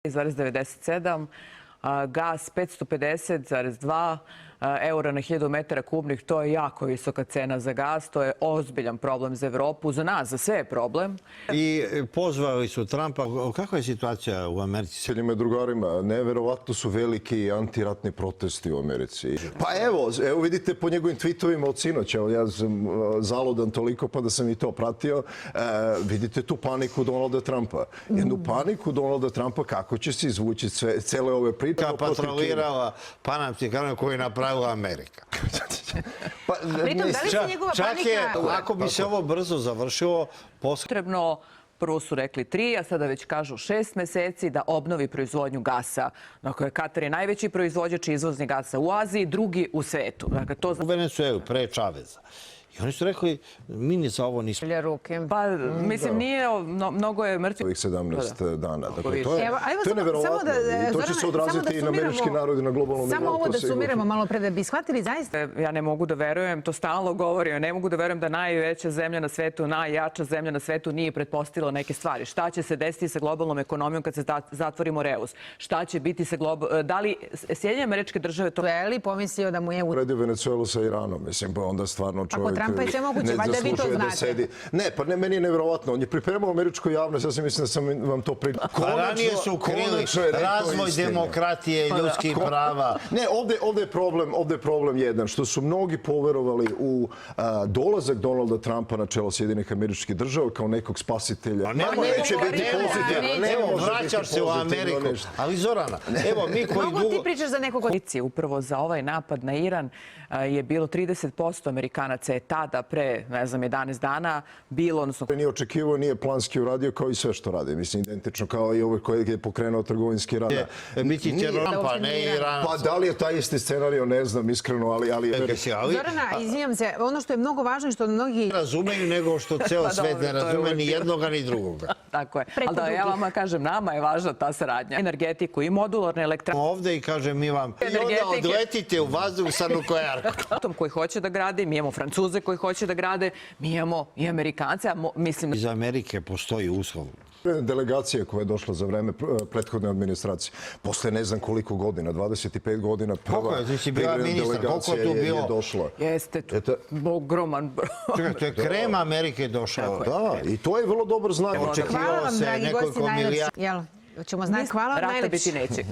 5,97, gas 550,2 eura na 1000 metara kubnih. To je jako visoka cena za gas. To je ozbiljan problem za Evropu. Za nas, za sve je problem. I pozvali su Trumpa. Kakva je situacija u Americi? Prijateljima i drugarima, neverovatno su veliki antiratni protesti u Americi. Pa evo vidite po njegovim tweetovima od sinoć, ja sam zaludan toliko pa da sam i to pratio, vidite tu paniku Donalda Trumpa. Jednu paniku Donalda Trumpa kako će se izvući cele ove priče. Patrolirala panamski kanal koji je napravila Amerika. Pritom, da li se njegova panika... Ako bi se ovo brzo završilo... Potrebno, prvo su rekli 3, a sada već kažu 6 meseci da obnovi proizvodnju gasa. Dakle, Katar je najveći proizvođač i izvoznik gasa u Aziji, drugi u svetu. Dakle, to u Venezuelu, pre Čaveza. I oni su rekli, mi ni za ovo nismo... Pa, mislim, nije, mnogo je mrtvi... Ovih 17 dana. Dakle, to je neverovatno. I to će se odraziti i na američki narod i na globalnom nivou. Samo ovo da sumiramo malo pre da bi shvatili zaista. Ja ne mogu da verujem, to stalno govorim, ne mogu da verujem da najveća zemlja na svetu, najjača zemlja na svetu nije pretpostavila neke stvari. Šta će se desiti sa globalnom ekonomijom kad se zatvori Moreus? Šta će biti sa globalnom... Da li Sjedinjene Američke Države to... Venezueli pomislio da mu je... Uredio Venezuelu sa Iranom, mislim, pa onda stvarno čovjek... Trumpa je sve moguće, valjda vi to znate. Ne, pa ne, meni je nevjerovatno. On je pripremao američku javnost, ja sam mislim da sam vam to pričao. Ranije su ukrili razvoj demokratije i ljudskih prava. Ne, ovdje je problem jedan, što su mnogi poverovali u dolazak Donalda Trumpa na čelo Sjedinjenih Američkih Država kao nekog spasitelja. Neće biti pozitivno. Evo, vraćaš se u Ameriku. Ali Zorana, evo mi koji dugo... Mogu ti pričaš za nekog... Upravo za ovaj napad na Iran je bilo 30% Amerikanaca je tada pre, ne znam, 11 dana bilo, odnosno... Nije očekivao, nije planski uradio kao i sve što radi. Mislim, identično kao i ovaj koji je pokrenuo trgovinski rad. Biti Trumpa, ne Iran. Pa da li je taj isti scenario, ne znam, iskreno, ali... Zorana, izvinjam se, ono što je mnogo važno i što mnogi... Razumeju nego što ceo svet ne razume ni jednoga ni drugoga. Tako je. Ali da ja vama kažem, nama je važna ta saradnja. Energetiku i modularne elektrane. Ovde i kažem mi vam, i onda odletite u vazduh sa nuklearkom. Koji hoće da grade, mi imamo Francuze koji hoće da grade, mi imamo i Amerikance, mislim... Iz Amerike postoji uslov. Delegacija koja je došla za vreme prethodne administracije, posle ne znam koliko godina, 25 godina, prva delegacija je došla. Jeste, ogroman broj. Čekaj, to je krem Amerike došao. Da, i to je vrlo dobar znak. Hvala vam, dragi gosti, najlepši. Ćemo znati, hvala vam najlepši. Rata biti neće.